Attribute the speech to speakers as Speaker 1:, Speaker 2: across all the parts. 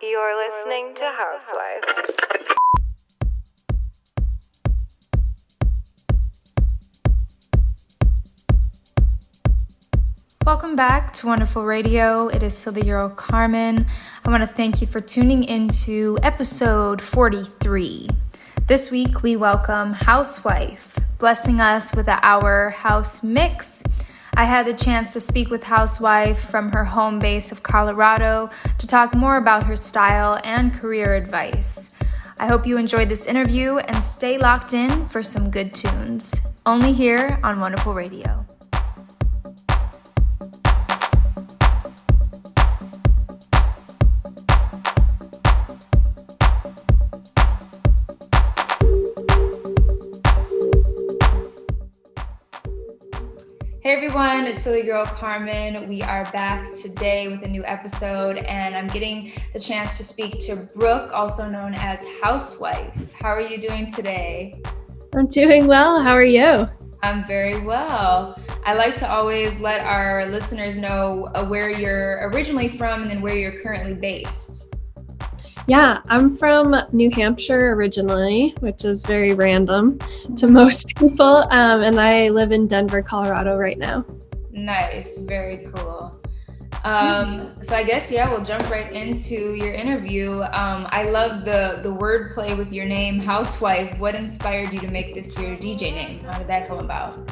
Speaker 1: You're listening to Housewife.
Speaker 2: Welcome back to Wonderful Radio. It is Silly Girl Carmen. I want to thank you for tuning into episode 43. This week we welcome Housewife, blessing us with our house mix. I had the chance to speak with Housewife from her home base of Colorado to talk more about her style and career advice. I hope you enjoyed this interview and stay locked in for some good tunes. Only here on Wonderful Radio. Hey everyone, it's Silly Girl Carmen. We are back today with a new episode, and I'm getting the chance to speak to Brooke, also known as Housewife. How are you doing today?
Speaker 3: I'm doing well. How are you?
Speaker 2: I'm very well. I like to always let our listeners know where you're originally from and then where you're currently based.
Speaker 3: Yeah, I'm from New Hampshire originally, which is very random to most people, and I live in Denver, Colorado right now.
Speaker 2: Nice, very cool. So I guess, we'll jump right into your interview. I love the wordplay with your name, Housewife. What inspired you to make this your DJ name? How did that come about?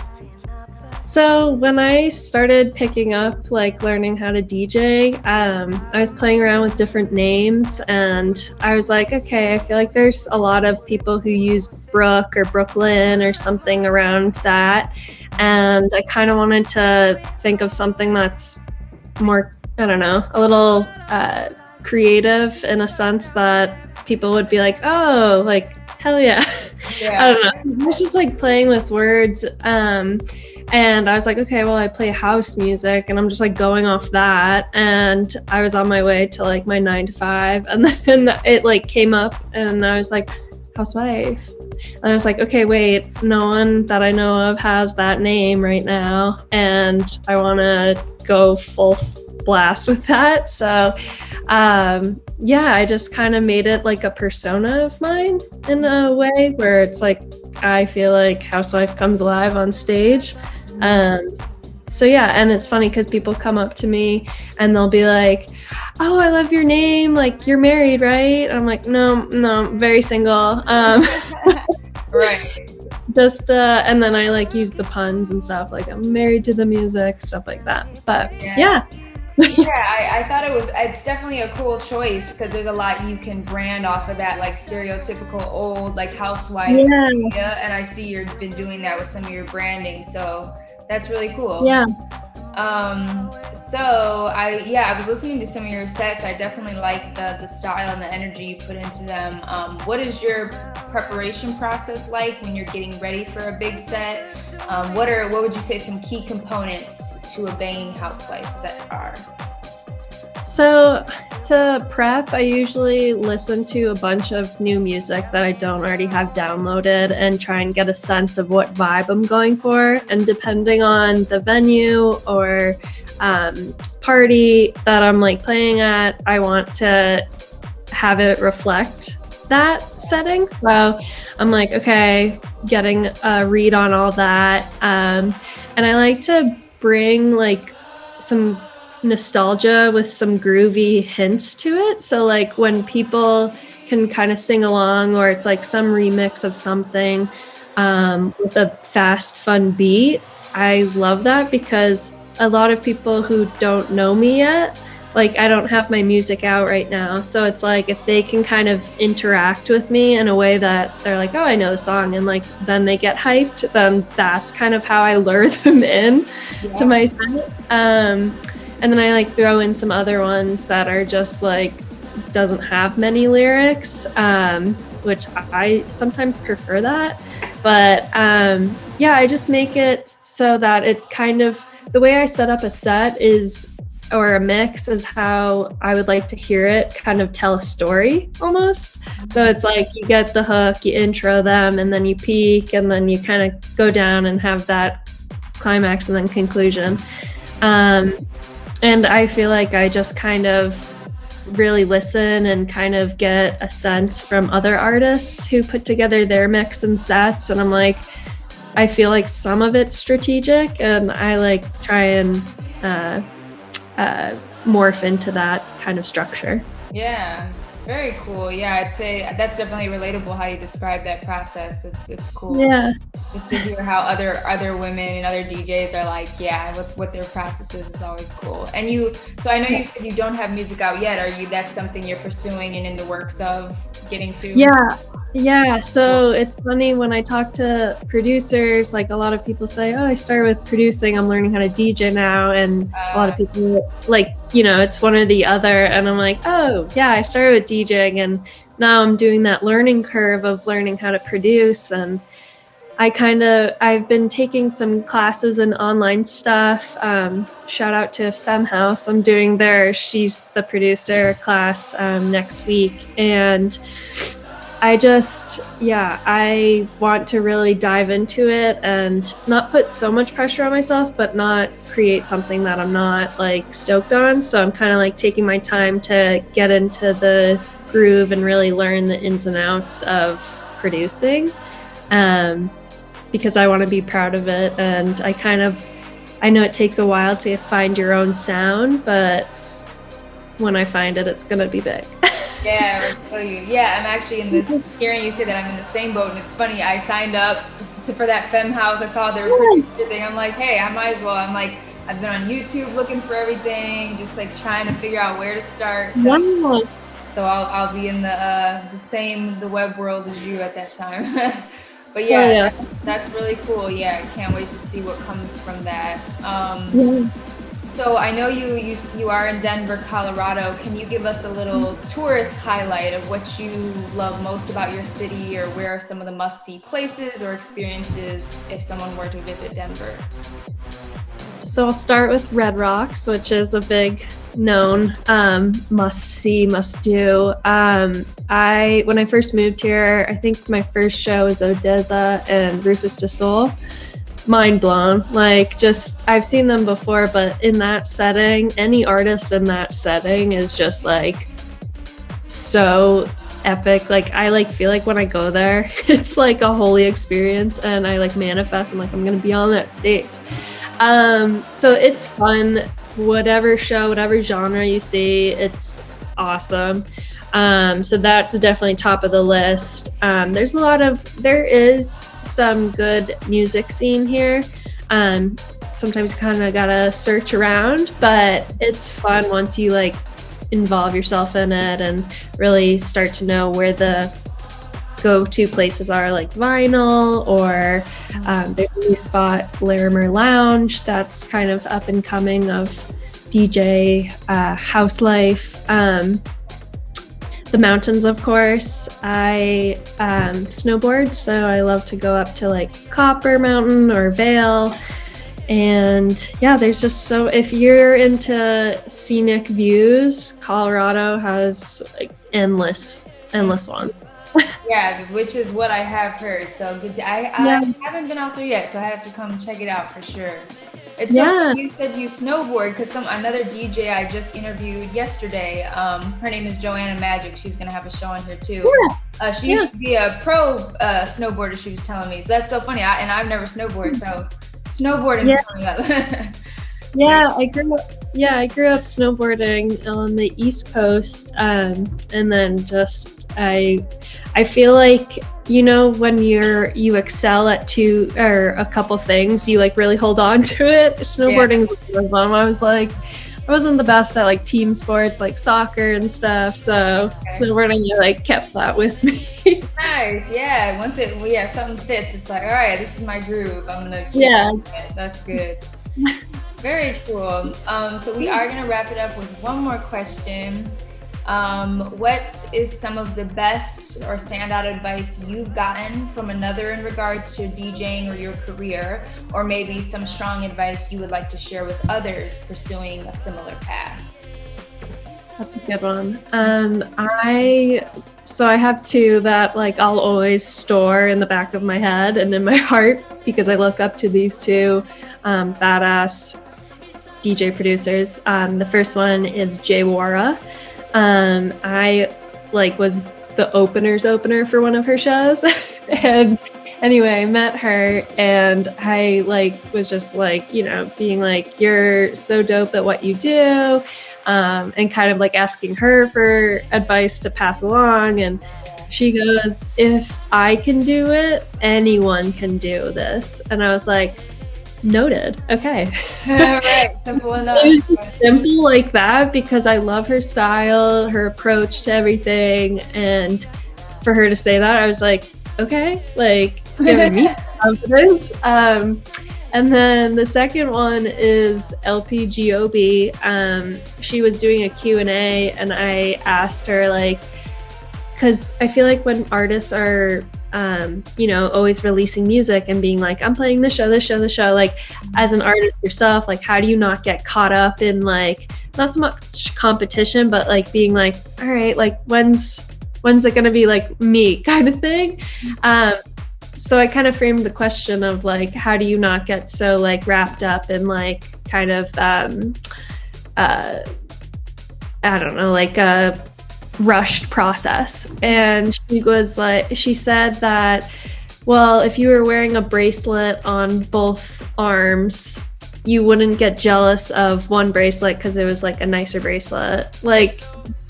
Speaker 3: So when I started picking up, learning how to DJ, I was playing around with different names, and I was like, okay, I feel like there's a lot of people who use Brooke or Brooklyn or something around that, and I kind of wanted to think of something that's more, I don't know, a little creative in a sense that people would be like, oh, hell yeah. I don't know. I was just playing with words. And I was like, okay, well, I play house music, and I'm just going off that. And I was on my way to my 9 to 5, and then it came up, and I was like, Housewife. And I was like, okay, wait, no one that I know of has that name right now, and I want to go full blast with that. So I just kind of made it a persona of mine in a way where it's I feel like Housewife comes alive on stage. And it's funny because people come up to me and they'll be like, oh, I love your name, you're married, right? And I'm like, no, very single.
Speaker 2: Right.
Speaker 3: Just and then I use the puns and stuff, I'm married to the music, stuff like that. But
Speaker 2: I thought it's definitely a cool choice because there's a lot you can brand off of that, stereotypical old housewife idea, and I see you've been doing that with some of your branding, so that's really cool. So I was listening to some of your sets. I definitely like the style and the energy you put into them. What is your preparation process like when you're getting ready for a big set? What would you say some key components to a banging housewife set are?
Speaker 3: So to prep, I usually listen to a bunch of new music that I don't already have downloaded and try and get a sense of what vibe I'm going for. And depending on the venue or party that I'm playing at, I want to have it reflect that setting. So I'm okay, getting a read on all that. And I like to bring some nostalgia with some groovy hints to it. So when people can kind of sing along, or it's some remix of something with a fast, fun beat, I love that because a lot of people who don't know me yet, I don't have my music out right now. So it's if they can kind of interact with me in a way that they're oh, I know the song, and then they get hyped, then that's kind of how I lure them in to my set. And then I throw in some other ones that are just doesn't have many lyrics, which I sometimes prefer that. But I just make it so that it kind of, the way I set up a set or a mix is how I would like to hear it kind of tell a story almost. So it's you get the hook, you intro them, and then you peak, and then you kind of go down and have that climax and then conclusion. And I feel I just kind of really listen and kind of get a sense from other artists who put together their mix and sets. And I'm like, I feel like some of it's strategic, and I like try and morph into that kind of structure.
Speaker 2: Yeah, very cool. Yeah, I'd say that's definitely relatable how you describe that process. It's cool.
Speaker 3: Yeah.
Speaker 2: Just to hear how other women and other DJs are like, yeah, what their process is always cool. And so I know you said you don't have music out yet. That's something you're pursuing and in the works of getting to?
Speaker 3: Yeah, so it's funny when I talk to producers, like a lot of people say, oh, I started with producing, I'm learning how to DJ now, and a lot of people like, it's one or the other, and I'm like, oh yeah, I started with DJing, and now I'm doing that learning curve of learning how to produce. And I've been taking some classes in online stuff. Shout out to FemHouse. I'm doing She's the Producer class next week. And I want to really dive into it and not put so much pressure on myself, but not create something that I'm not like stoked on. So I'm kind of like taking my time to get into the groove and really learn the ins and outs of producing. Because I want to be proud of it, and I know it takes a while to find your own sound, but when I find it, it's gonna be big.
Speaker 2: Yeah, I'm actually hearing you say that, I'm in the same boat, and it's funny, I signed up for that FemHouse, I saw their producer thing, I'm like, hey, I might as well, I've been on YouTube looking for everything, just like trying to figure out where to start, so I'll be in the web world as you at that time. But that's really cool. Yeah, I can't wait to see what comes from that. So I know you are in Denver, Colorado. Can you give us a little tourist highlight of what you love most about your city, or where are some of the must-see places or experiences if someone were to visit Denver?
Speaker 3: So I'll start with Red Rocks, which is a big known must-see, must-do. When I first moved here, I think my first show was Odessa and Rufus Du Sol. Mind blown. I've seen them before, but in that setting, any artist in that setting is just like so epic. I feel like when I go there, it's like a holy experience, and I manifest. I'm like, I'm gonna be on that stage. So it's fun. Whatever show, whatever genre you see, it's awesome. So that's definitely top of the list. There is some good music scene here. Sometimes you kind of gotta search around, but it's fun once you involve yourself in it and really start to know where the go-to places are, like Vinyl, or there's a new spot, Larimer Lounge, that's kind of up and coming, of DJ Housewife. The mountains, of course. I snowboard, so I love to go up to Copper Mountain or Vail. And there's just if you're into scenic views, Colorado has endless ones.
Speaker 2: Yeah, which is what I have heard. So good. I haven't been out there yet, so I have to come check it out for sure. It's so funny you said you snowboard, because another DJ I just interviewed yesterday, her name is Joanna Magic. She's gonna have a show on here too. She used to be a pro snowboarder. She was telling me, so that's so funny. I've never snowboarded, so snowboarding's coming up. I grew up snowboarding on the East Coast, and then I feel like, when you excel at two or a couple things, you really hold on to it. Snowboarding's one of them. I wasn't the best at team sports like soccer and stuff, so snowboarding, kept that with me. Nice, yeah. Once if something fits, it's all right, this is my groove. I'm gonna keep it. That's good. Very cool. So we are gonna wrap it up with one more question. What is some of the best or standout advice you've gotten from another in regards to DJing or your career, or maybe some strong advice you would like to share with others pursuing a similar path?
Speaker 3: That's a good one. I have two that I'll always store in the back of my head and in my heart, because I look up to these two badass DJ producers. The first one is Jay Wara. I like was the opener for one of her shows. And anyway, I met her and I like was just like, you know, being like, you're so dope at what you do. And kind of like asking her for advice to pass along. And she goes, if I can do it, anyone can do this. And I was like, noted. Okay.
Speaker 2: Right. Simple enough.
Speaker 3: It was just simple like that because I love her style, her approach to everything. And for her to say that, I was like, okay, like giving me confidence. And then the second one is LPGOB. She was doing a Q&A and I asked her like, because I feel like when artists are, you know, always releasing music and being like, I'm playing the show, like as an artist yourself, like how do you not get caught up in like, not so much competition, but like being like, all right, like when's it gonna be like me kind of thing? So I kind of framed the question of like, how do you not get so like wrapped up in like kind of, I don't know, like a rushed process. And she said that, well, if you were wearing a bracelet on both arms, you wouldn't get jealous of one bracelet because it was like a nicer bracelet. Like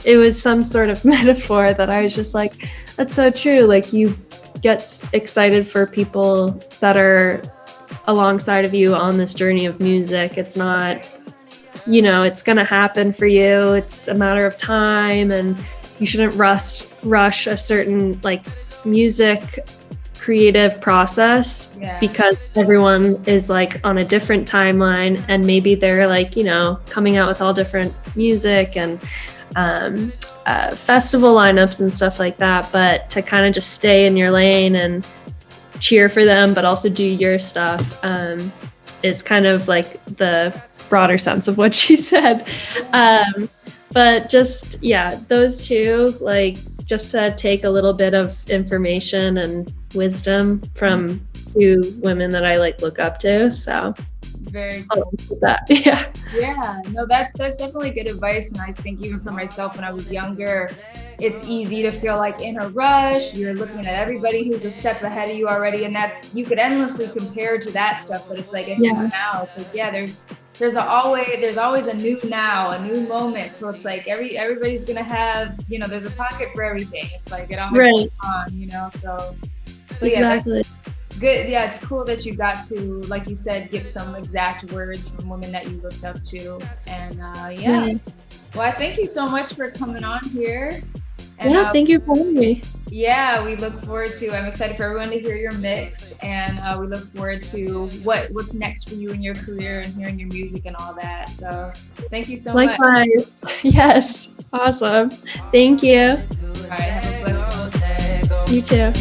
Speaker 3: it was some sort of metaphor that I was just like, that's so true. Like you get excited for people that are alongside of you on this journey of music. It's not, you know, it's gonna happen for you. It's a matter of time, and you shouldn't rush a certain like music creative process because everyone is like on a different timeline, and maybe they're like, you know, coming out with all different music and festival lineups and stuff like that. But to kind of just stay in your lane and cheer for them, but also do your stuff, is kind of like the broader sense of what she said. But just, yeah, those two, like just to take a little bit of information and wisdom from two women that I like look up to. So
Speaker 2: very
Speaker 3: I'll
Speaker 2: cool.
Speaker 3: with that. Yeah.
Speaker 2: Yeah, no, that's definitely good advice. And I think even for myself when I was younger, it's easy to feel like in a rush. You're looking at everybody who's a step ahead of you already, and that's, you could endlessly compare to that stuff. But it's like now, it's like, yeah, there's always a new now, a new moment. So it's like everybody's gonna have, you know, there's a pocket for everything. It's like it always goes on, you know. So
Speaker 3: Exactly.
Speaker 2: yeah, good. Yeah, it's cool that you got to, like you said, get some exact words from women that you looked up to. And well, I thank you so much for coming on here. And,
Speaker 3: thank you for having me.
Speaker 2: Yeah, we look forward to, I'm excited for everyone to hear your mix, and we look forward to what's next for you in your career and hearing your music and all that. So thank you so much.
Speaker 3: Likewise. Yes. Awesome. Thank you.
Speaker 2: All right, have a blessed one.
Speaker 3: You too.